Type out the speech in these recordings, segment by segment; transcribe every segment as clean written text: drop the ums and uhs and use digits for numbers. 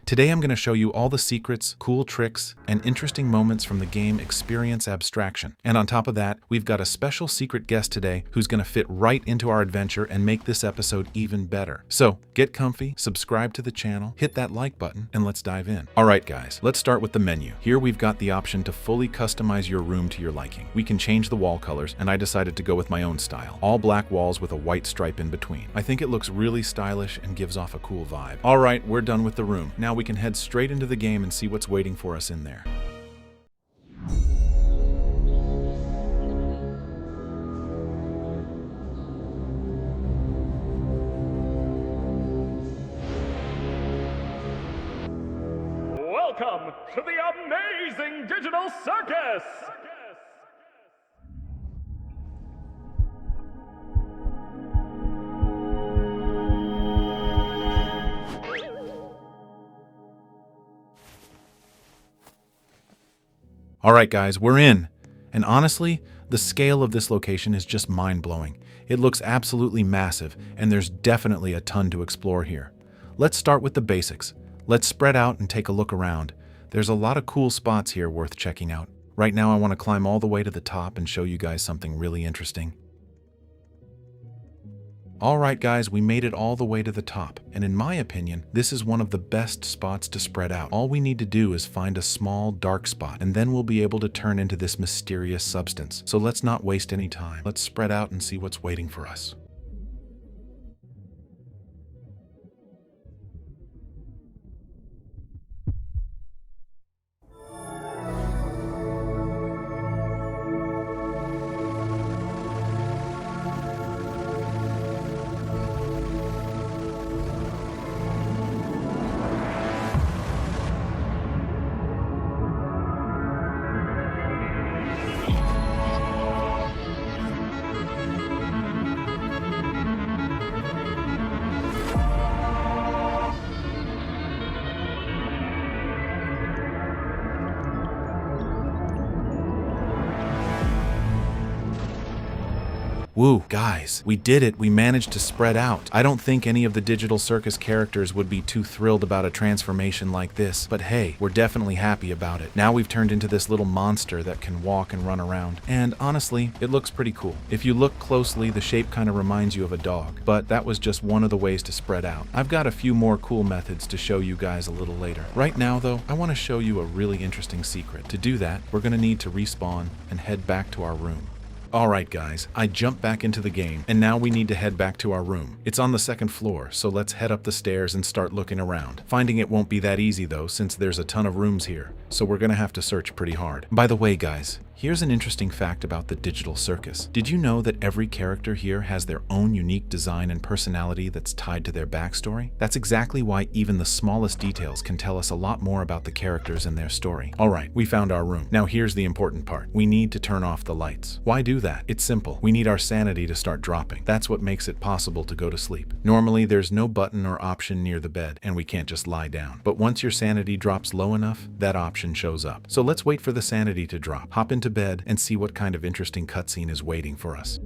Today I'm going to show you all the secrets, cool tricks, and interesting moments from the game Experience Abstraction. And on top of that, we've got a special secret guest today who's going to fit right into our adventure and make this episode even better. So get comfy, subscribe to the channel, hit that like button, and let's dive in. Alright guys, let's start with the menu. Here we've got the option to fully customize your room to your liking. We can change the wall colors, and I decided to go with my own style. All black walls with a white stripe in between. I think it looks really stylish and gives off a cool vibe. Alright, we're done with the room. Now we can head straight into the game and see what's waiting for us in there. Welcome to the amazing digital circus! Alright guys, we're in! And honestly, the scale of this location is just mind-blowing. It looks absolutely massive, and there's definitely a ton to explore here. Let's start with the basics. Let's spread out and take a look around. There's a lot of cool spots here worth checking out. Right now I want to climb all the way to the top and show you guys something really interesting. Alright guys, we made it all the way to the top, and in my opinion, this is one of the best spots to spread out. All we need to do is find a small, dark spot, and then we'll be able to turn into this mysterious substance. So let's not waste any time. Let's spread out and see what's waiting for us. Woo, guys, we did it. We managed to spread out. I don't think any of the digital circus characters would be too thrilled about a transformation like this, but hey, we're definitely happy about it. Now we've turned into this little monster that can walk and run around. And honestly, it looks pretty cool. If you look closely, the shape kind of reminds you of a dog, but that was just one of the ways to spread out. I've got a few more cool methods to show you guys a little later. Right now though, I want to show you a really interesting secret. To do that, we're going to need to respawn and head back to our room. Alright guys, I jumped back into the game, and now we need to head back to our room. It's on the second floor, so let's head up the stairs and start looking around. Finding it won't be that easy though, since there's a ton of rooms here, so we're gonna have to search pretty hard. By the way guys, here's an interesting fact about the digital circus. Did you know that every character here has their own unique design and personality that's tied to their backstory? That's exactly why even the smallest details can tell us a lot more about the characters and their story. Alright, we found our room. Now here's the important part. We need to turn off the lights. Why do that? It's simple. We need our sanity to start dropping. That's what makes it possible to go to sleep. Normally there's no button or option near the bed, and we can't just lie down. But once your sanity drops low enough, that option shows up. So let's wait for the sanity to drop. Hop into bed and see what kind of interesting cutscene is waiting for us.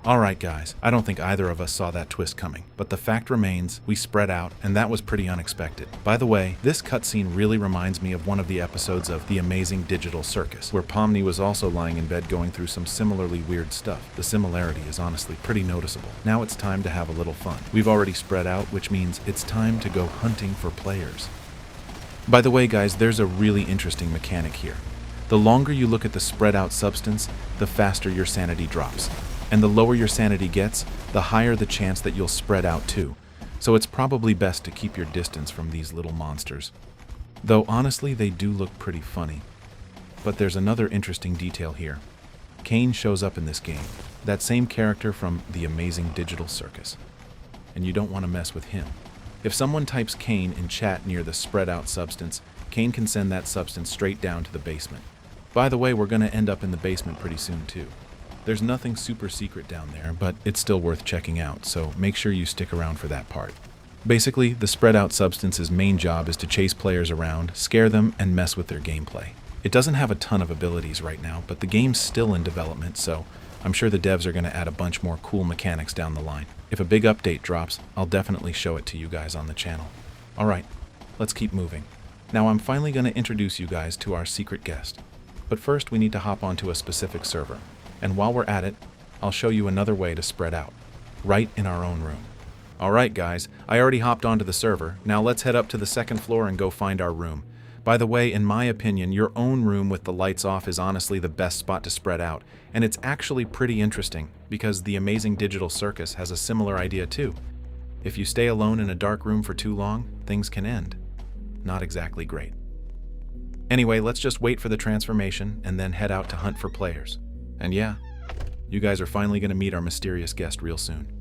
Alright guys, I don't think either of us saw that twist coming, but the fact remains, we spread out, and that was pretty unexpected. By the way, this cutscene really reminds me of one of the episodes of The Amazing Digital Circus, where Pomni was also lying in bed going through some similarly weird stuff. The similarity is honestly pretty noticeable. Now it's time to have a little fun. We've already spread out, which means it's time to go hunting for players. By the way guys, there's a really interesting mechanic here. The longer you look at the spread out substance, the faster your sanity drops. And the lower your sanity gets, the higher the chance that you'll spread out too. So it's probably best to keep your distance from these little monsters. Though honestly, they do look pretty funny. But there's another interesting detail here. Caine shows up in this game, that same character from The Amazing Digital Circus. And you don't want to mess with him. If someone types Caine in chat near the spread out substance, Caine can send that substance straight down to the basement. By the way, we're going to end up in the basement pretty soon too. There's nothing super secret down there, but it's still worth checking out, so make sure you stick around for that part. Basically, the spread out substance's main job is to chase players around, scare them, and mess with their gameplay. It doesn't have a ton of abilities right now, but the game's still in development, so I'm sure the devs are going to add a bunch more cool mechanics down the line. If a big update drops, I'll definitely show it to you guys on the channel. Alright, let's keep moving. Now I'm finally going to introduce you guys to our secret guest. But first we need to hop onto a specific server. And while we're at it, I'll show you another way to spread out, right in our own room. Alright guys, I already hopped onto the server, now let's head up to the second floor and go find our room. By the way, in my opinion, your own room with the lights off is honestly the best spot to spread out, and it's actually pretty interesting, because The Amazing Digital Circus has a similar idea too. If you stay alone in a dark room for too long, things can end. Not exactly great. Anyway, let's just wait for the transformation and then head out to hunt for players. And yeah, you guys are finally going to meet our mysterious guest real soon.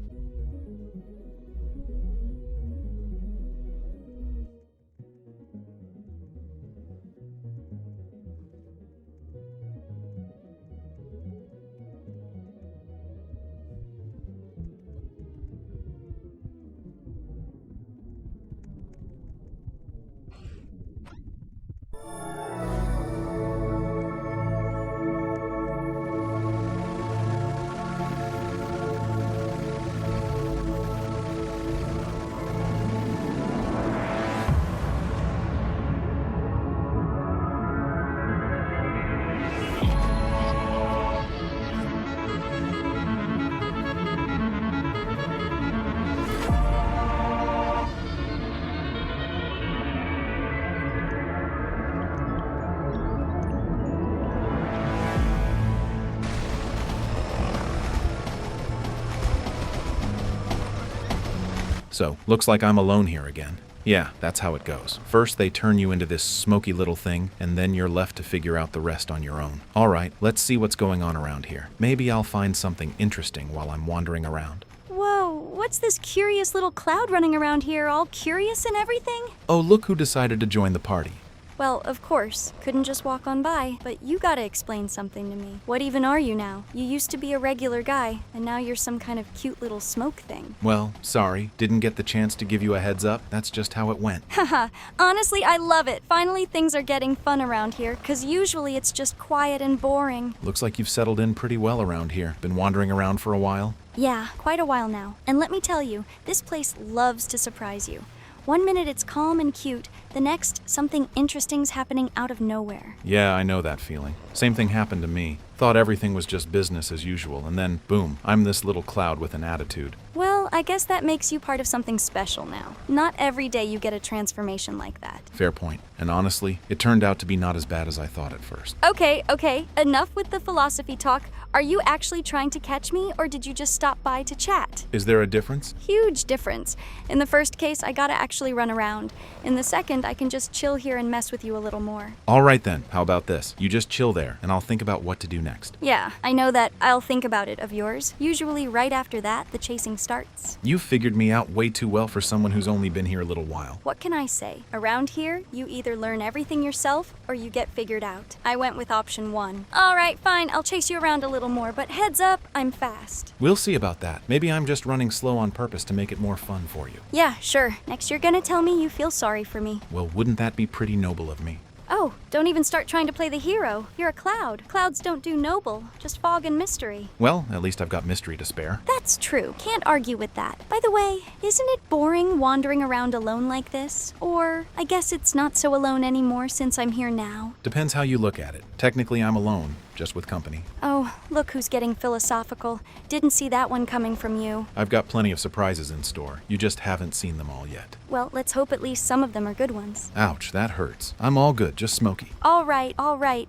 So, looks like I'm alone here again. Yeah, that's how it goes. First, they turn you into this smoky little thing, and then you're left to figure out the rest on your own. Alright, let's see what's going on around here. Maybe I'll find something interesting while I'm wandering around. Whoa, what's this curious little cloud running around here, all curious and everything? Oh, look who decided to join the party. Well, of course, couldn't just walk on by, but you gotta explain something to me. What even are you now? You used to be a regular guy, and now you're some kind of cute little smoke thing. Well, sorry, didn't get the chance to give you a heads up. That's just how it went. Haha, honestly, I love it. Finally, things are getting fun around here, 'cause usually it's just quiet and boring. Looks like you've settled in pretty well around here. Been wandering around for a while? Yeah, quite a while now. And let me tell you, this place loves to surprise you. One minute it's calm and cute, the next, something interesting's happening out of nowhere. Yeah, I know that feeling. Same thing happened to me. Thought everything was just business as usual, and then, boom, I'm this little cloud with an attitude. Well, I guess that makes you part of something special now. Not every day you get a transformation like that. Fair point. And honestly, it turned out to be not as bad as I thought at first. Okay, enough with the philosophy talk. Are you actually trying to catch me, or did you just stop by to chat? Is there a difference? Huge difference. In the first case, I gotta actually run around. In the second, I can just chill here and mess with you a little more. Alright then, how about this? You just chill there, and I'll think about what to do next. Yeah, I know that I'll think about it of yours. Usually right after that, the chasing starts. You figured me out way too well for someone who's only been here a little while. What can I say? Around here, you either learn everything yourself, or you get figured out. I went with option 1. Alright, fine, I'll chase you around a little more, but heads up, I'm fast. We'll see about that. Maybe I'm just running slow on purpose to make it more fun for you. Yeah, sure. Next you're gonna tell me you feel sorry for me. Well, wouldn't that be pretty noble of me? Oh, don't even start trying to play the hero. You're a cloud. Clouds don't do noble, just fog and mystery. Well, at least I've got mystery to spare. That's true. Can't argue with that. By the way, isn't it boring wandering around alone like this? Or, I guess it's not so alone anymore since I'm here now. Depends how you look at it. Technically, I'm alone, just with company. Oh, look who's getting philosophical. Didn't see that one coming from you. I've got plenty of surprises in store. You just haven't seen them all yet. Well, let's hope at least some of them are good ones. Ouch, that hurts. I'm all good, just smoky. All right,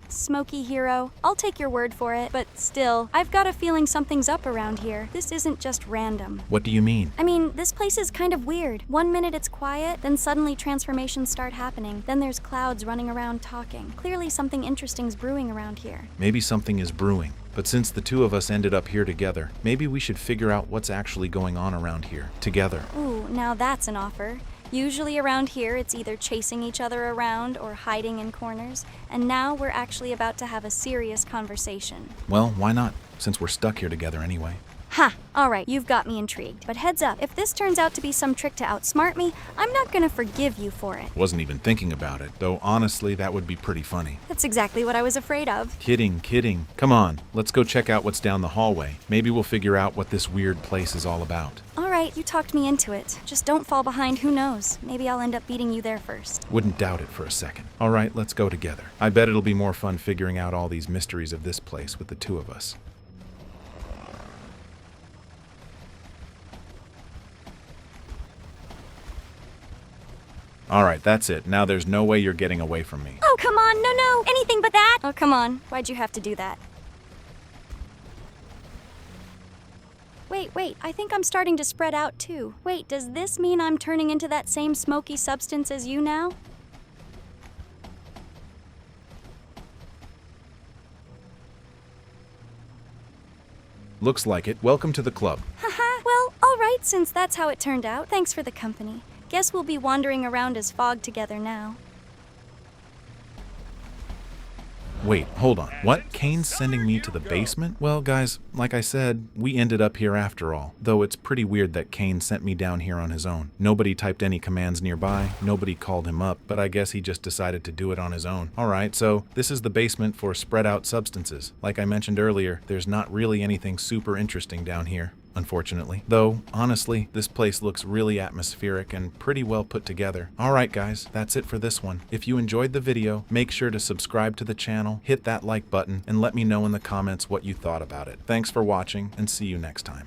Smoky hero. I'll take your word for it, but still, I've got a feeling something's up around here. This isn't just random. What do you mean? I mean, this place is kind of weird. 1 minute it's quiet, then suddenly transformations start happening. Then there's clouds running around talking. Clearly something interesting's brewing around here. Maybe something is brewing. But since the two of us ended up here together, maybe we should figure out what's actually going on around here, together. Ooh, now that's an offer. Usually around here, it's either chasing each other around or hiding in corners, and now we're actually about to have a serious conversation. Well, why not, since we're stuck here together anyway. Ha! Alright, you've got me intrigued. But heads up, if this turns out to be some trick to outsmart me, I'm not gonna forgive you for it. Wasn't even thinking about it, though honestly, that would be pretty funny. That's exactly what I was afraid of. Kidding. Come on, let's go check out what's down the hallway. Maybe we'll figure out what this weird place is all about. Alright, you talked me into it. Just don't fall behind, who knows? Maybe I'll end up beating you there first. Wouldn't doubt it for a second. Alright, let's go together. I bet it'll be more fun figuring out all these mysteries of this place with the two of us. Alright, that's it. Now there's no way you're getting away from me. Oh, come on, no, anything but that! Oh, come on, why'd you have to do that? Wait, I think I'm starting to spread out too. Wait, does this mean I'm turning into that same smoky substance as you now? Looks like it. Welcome to the club. Haha, well, alright, since that's how it turned out. Thanks for the company. Guess we'll be wandering around as fog together now. Wait, hold on. What? Caine's sending me to the basement? Well, guys, like I said, we ended up here after all. Though it's pretty weird that Caine sent me down here on his own. Nobody typed any commands nearby, nobody called him up, but I guess he just decided to do it on his own. Alright, so this is the basement for spread out substances. Like I mentioned earlier, there's not really anything super interesting down here, unfortunately. Though, honestly, this place looks really atmospheric and pretty well put together. Alright guys, that's it for this one. If you enjoyed the video, make sure to subscribe to the channel, hit that like button, and let me know in the comments what you thought about it. Thanks for watching, and see you next time.